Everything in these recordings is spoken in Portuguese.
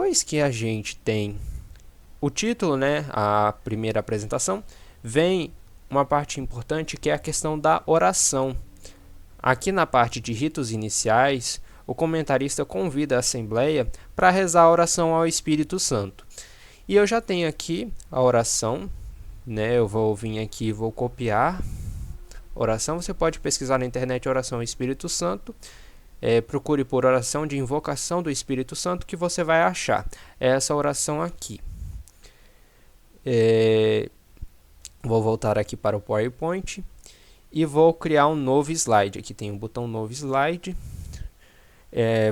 Depois que a gente tem o título, né, a primeira apresentação, vem uma parte importante que é a questão da oração. Aqui na parte de ritos iniciais, o comentarista convida a assembleia para rezar a oração ao Espírito Santo. E eu já tenho aqui a oração, né? Eu vou vir aqui e vou copiar oração. Você pode pesquisar na internet oração ao Espírito Santo. Procure por oração de invocação do Espírito Santo que você vai achar. É essa oração aqui. Vou voltar aqui para o PowerPoint e vou criar um novo slide. Aqui tem um botão novo slide.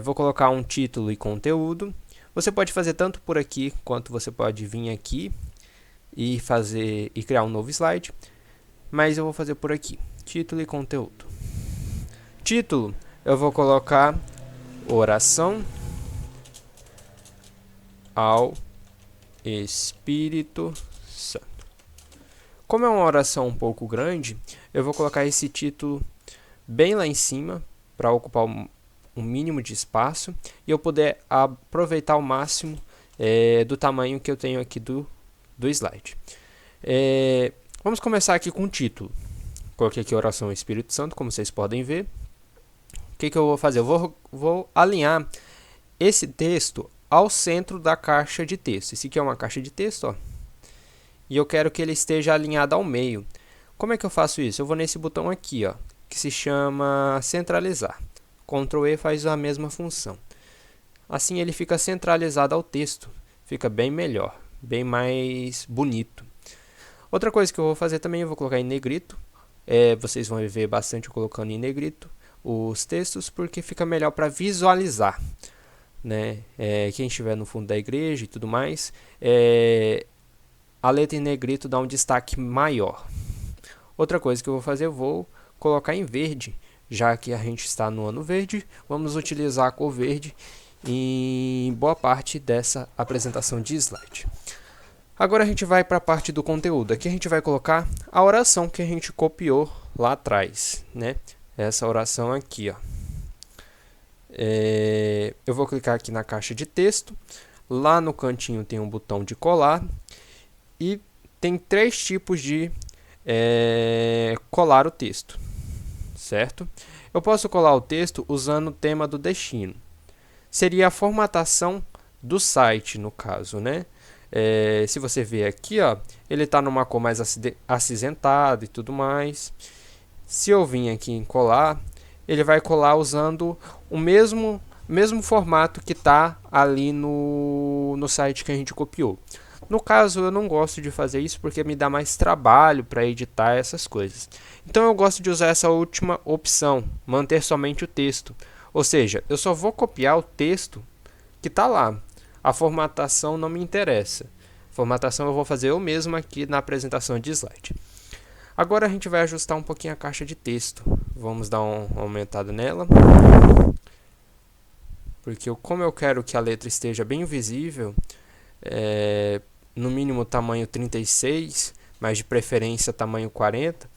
Vou colocar um título e conteúdo. Você pode fazer tanto por aqui, quanto você pode vir aqui e criar um novo slide. Mas eu vou fazer por aqui, título e conteúdo. Título, eu vou colocar oração ao Espírito Santo. Como é uma oração um pouco grande, eu vou colocar esse título bem lá em cima para ocupar um mínimo de espaço e eu poder aproveitar ao máximo do tamanho que eu tenho aqui do slide. Vamos começar aqui com o título. Coloquei aqui oração ao Espírito Santo, como vocês podem ver. O que eu vou fazer? Eu vou alinhar esse texto ao centro da caixa de texto. Esse aqui é uma caixa de texto, ó, e eu quero que ele esteja alinhado ao meio. Como é que eu faço isso? Eu vou nesse botão aqui, ó, que se chama centralizar. Ctrl E faz a mesma função. Assim ele fica centralizado ao texto. Fica bem melhor, bem mais bonito. Outra coisa que eu vou fazer também, eu vou colocar em negrito. Vocês vão ver bastante eu colocando em negrito os textos, porque fica melhor para visualizar, né? Quem estiver no fundo da igreja e tudo mais, a letra em negrito dá um destaque maior. Outra coisa que eu vou fazer, eu vou colocar em verde, já que a gente está no ano verde, vamos utilizar a cor verde em boa parte dessa apresentação de slide. Agora a gente vai para a parte do conteúdo. Aqui a gente vai colocar a oração que a gente copiou lá atrás, né? Essa oração aqui, ó. Eu vou clicar aqui na caixa de texto. Lá no cantinho tem um botão de colar. E tem 3 tipos de colar o texto, certo? Eu posso colar o texto usando o tema do destino. Seria a formatação do site, no caso, né? Se você ver aqui, ó, ele está numa cor mais acinzentada e tudo mais. Se eu vim aqui em colar, ele vai colar usando o mesmo formato que está ali no site que a gente copiou. No caso, eu não gosto de fazer isso porque me dá mais trabalho para editar essas coisas. Então eu gosto de usar essa última opção, manter somente o texto. Ou seja, eu só vou copiar o texto que está lá. A formatação não me interessa. A formatação eu vou fazer eu mesmo aqui na apresentação de slide. Agora a gente vai ajustar um pouquinho a caixa de texto. Vamos dar uma aumentada nela. Porque como eu quero que a letra esteja bem visível, no mínimo tamanho 36, mas de preferência tamanho 40,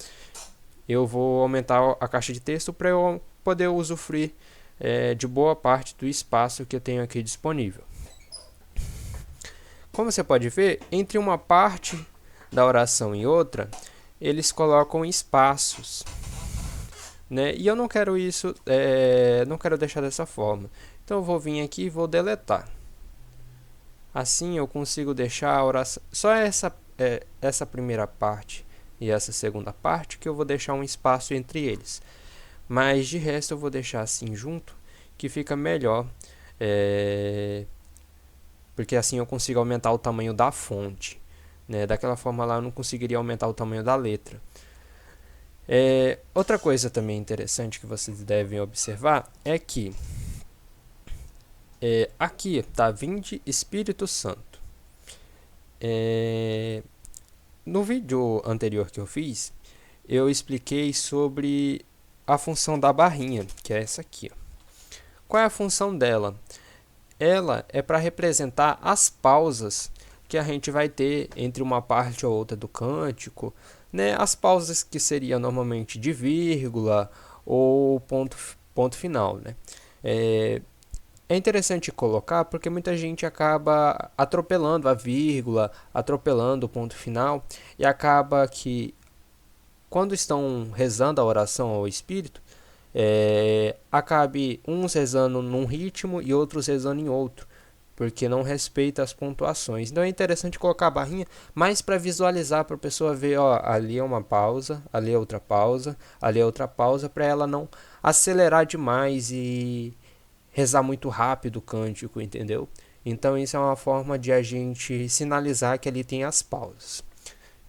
eu vou aumentar a caixa de texto para eu poder usufruir de boa parte do espaço que eu tenho aqui disponível. Como você pode ver, entre uma parte da oração e outra, eles colocam espaços, né? E eu não quero isso, não quero deixar dessa forma. Então eu vou vir aqui e vou deletar. Assim eu consigo deixar a oração, só essa primeira parte e essa segunda parte que eu vou deixar um espaço entre eles. Mas de resto eu vou deixar assim junto, que fica melhor, porque assim eu consigo aumentar o tamanho da fonte, né? Daquela forma lá eu não conseguiria aumentar o tamanho da letra. Outra coisa também interessante que vocês devem observar é que aqui está Vinde Espírito Santo. No vídeo anterior que eu fiz, eu expliquei sobre a função da barrinha, que é essa aqui, ó. Qual é a função dela? Ela é para representar as pausas que a gente vai ter entre uma parte ou outra do cântico, né? As pausas que seriam normalmente de vírgula ou ponto final, né? É interessante colocar porque muita gente acaba atropelando a vírgula, atropelando o ponto final e acaba que quando estão rezando a oração ao Espírito, acabe uns rezando num ritmo e outros rezando em outro, porque não respeita as pontuações. Então é interessante colocar a barrinha mais para visualizar, para a pessoa ver, ó, ali é uma pausa, ali é outra pausa, ali é outra pausa, para ela não acelerar demais e rezar muito rápido o cântico, entendeu? Então isso é uma forma de a gente sinalizar que ali tem as pausas.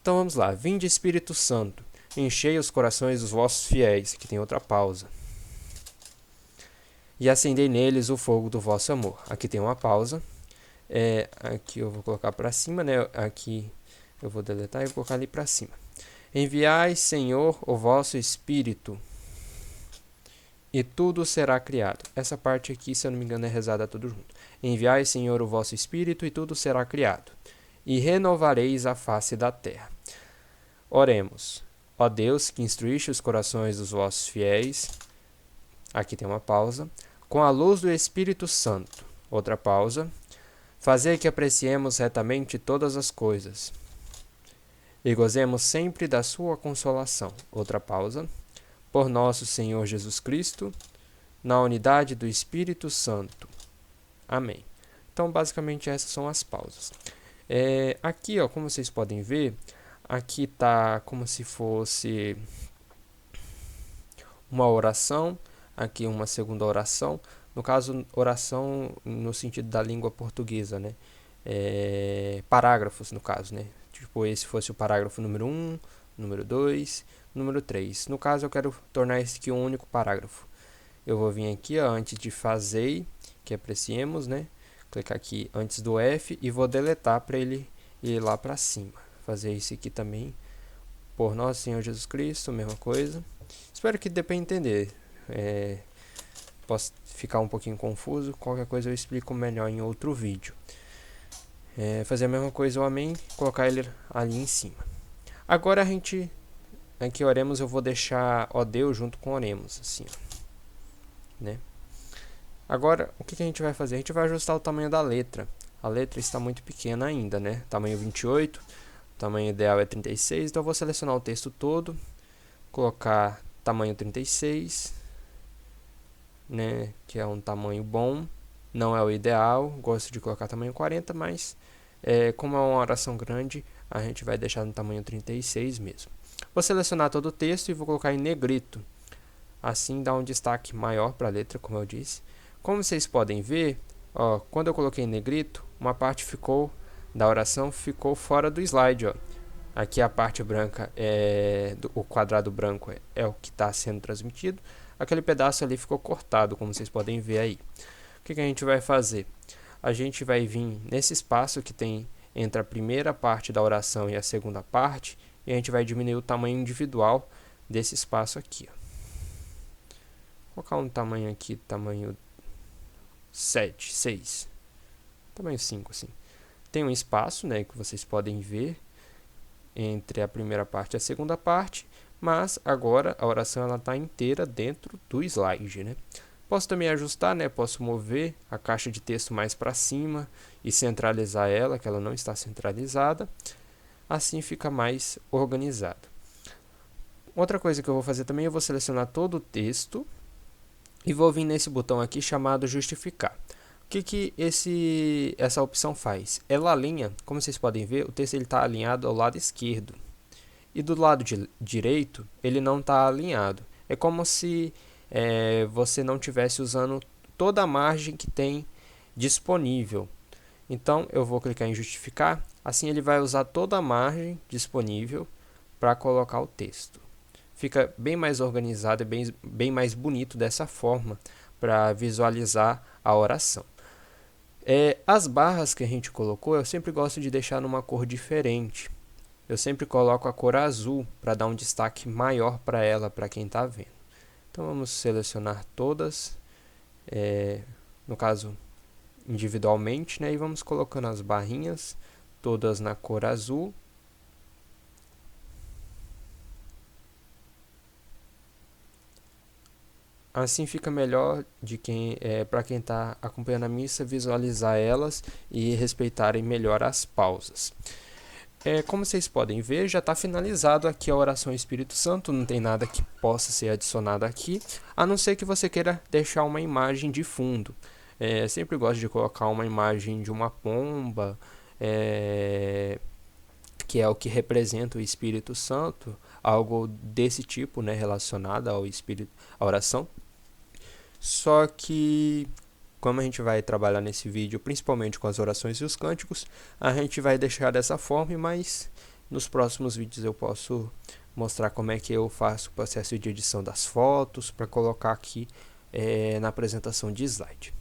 Então vamos lá. Vinde Espírito Santo, enchei os corações dos vossos fiéis, que tem outra pausa, e acendei neles o fogo do vosso amor. Aqui tem uma pausa. Aqui eu vou colocar para cima, né? Aqui eu vou deletar e vou colocar ali para cima. Enviai, Senhor, o vosso Espírito, e tudo será criado. Essa parte aqui, se eu não me engano, é rezada tudo junto. Enviai, Senhor, o vosso Espírito, e tudo será criado, e renovareis a face da terra. Oremos. Ó Deus, que instruíste os corações dos vossos fiéis, aqui tem uma pausa, com a luz do Espírito Santo, outra pausa, fazei que apreciemos retamente todas as coisas, e gozemos sempre da sua consolação, outra pausa, por nosso Senhor Jesus Cristo, na unidade do Espírito Santo. Amém. Então, basicamente, essas são as pausas. Aqui, ó, como vocês podem ver, aqui tá como se fosse uma oração, aqui uma segunda oração. No caso, oração no sentido da língua portuguesa, né? Parágrafos, no caso, né? Tipo, esse fosse o parágrafo número 1, número 2, número 3. No caso, eu quero tornar esse aqui um único parágrafo. Eu vou vir aqui, ó, antes de fazer, que apreciemos, né? Clicar aqui antes do F e vou deletar para ele ir lá para cima. Fazer isso aqui também. Por nosso Senhor Jesus Cristo, mesma coisa. Espero que dê para entender. Posso ficar um pouquinho confuso. Qualquer coisa eu explico melhor em outro vídeo. Fazer a mesma coisa o amém, colocar ele ali em cima. Agora a gente, aqui oremos, eu vou deixar ó Deus junto com oremos, assim, ó, né? Agora, o que a gente vai fazer? A gente vai ajustar o tamanho da letra. A letra está muito pequena ainda, né? Tamanho 28, o tamanho ideal é 36, então eu vou selecionar o texto todo, colocar tamanho 36, né? Que é um tamanho bom, não é o ideal, gosto de colocar tamanho 40, mas como é uma oração grande, a gente vai deixar no tamanho 36 mesmo. Vou selecionar todo o texto e vou colocar em negrito. Assim dá um destaque maior para a letra, como eu disse. Como vocês podem ver, ó, quando eu coloquei em negrito, uma parte da oração ficou fora do slide. Ó. Aqui a parte branca, o quadrado branco é o que está sendo transmitido. Aquele pedaço ali ficou cortado, como vocês podem ver aí. O que a gente vai fazer? A gente vai vir nesse espaço que tem entre a primeira parte da oração e a segunda parte, e a gente vai diminuir o tamanho individual desse espaço aqui. Ó. Vou colocar um tamanho aqui, tamanho 7, 6, tamanho 5, assim. Tem um espaço, né, que vocês podem ver entre a primeira parte e a segunda parte, mas agora a oração está inteira dentro do slide, né? Posso também ajustar, né? Posso mover a caixa de texto mais para cima e centralizar ela, que ela não está centralizada. Assim fica mais organizado. Outra coisa que eu vou fazer também, eu vou selecionar todo o texto e vou vir nesse botão aqui chamado justificar. O que essa opção faz? Ela alinha, como vocês podem ver, o texto está alinhado ao lado esquerdo. E do lado direito, ele não está alinhado. É como se você não estivesse usando toda a margem que tem disponível. Então, eu vou clicar em justificar. Assim, ele vai usar toda a margem disponível para colocar o texto. Fica bem mais organizado e bem mais bonito dessa forma para visualizar a oração. As barras que a gente colocou, eu sempre gosto de deixar numa cor diferente. Eu sempre coloco a cor azul para dar um destaque maior para ela, para quem está vendo. Então vamos selecionar todas, no caso individualmente, né? E vamos colocando as barrinhas todas na cor azul. Assim fica melhor para quem está acompanhando a missa visualizar elas e respeitarem melhor as pausas. Como vocês podem ver, já está finalizado aqui a oração Espírito Santo, não tem nada que possa ser adicionado aqui, a não ser que você queira deixar uma imagem de fundo. Sempre gosto de colocar uma imagem de uma pomba, que é o que representa o Espírito Santo, algo desse tipo, né, relacionado ao Espírito, à oração. Só que, como a gente vai trabalhar nesse vídeo principalmente com as orações e os cânticos, a gente vai deixar dessa forma, mas nos próximos vídeos eu posso mostrar como é que eu faço o processo de edição das fotos para colocar aqui na apresentação de slide.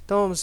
Então vamos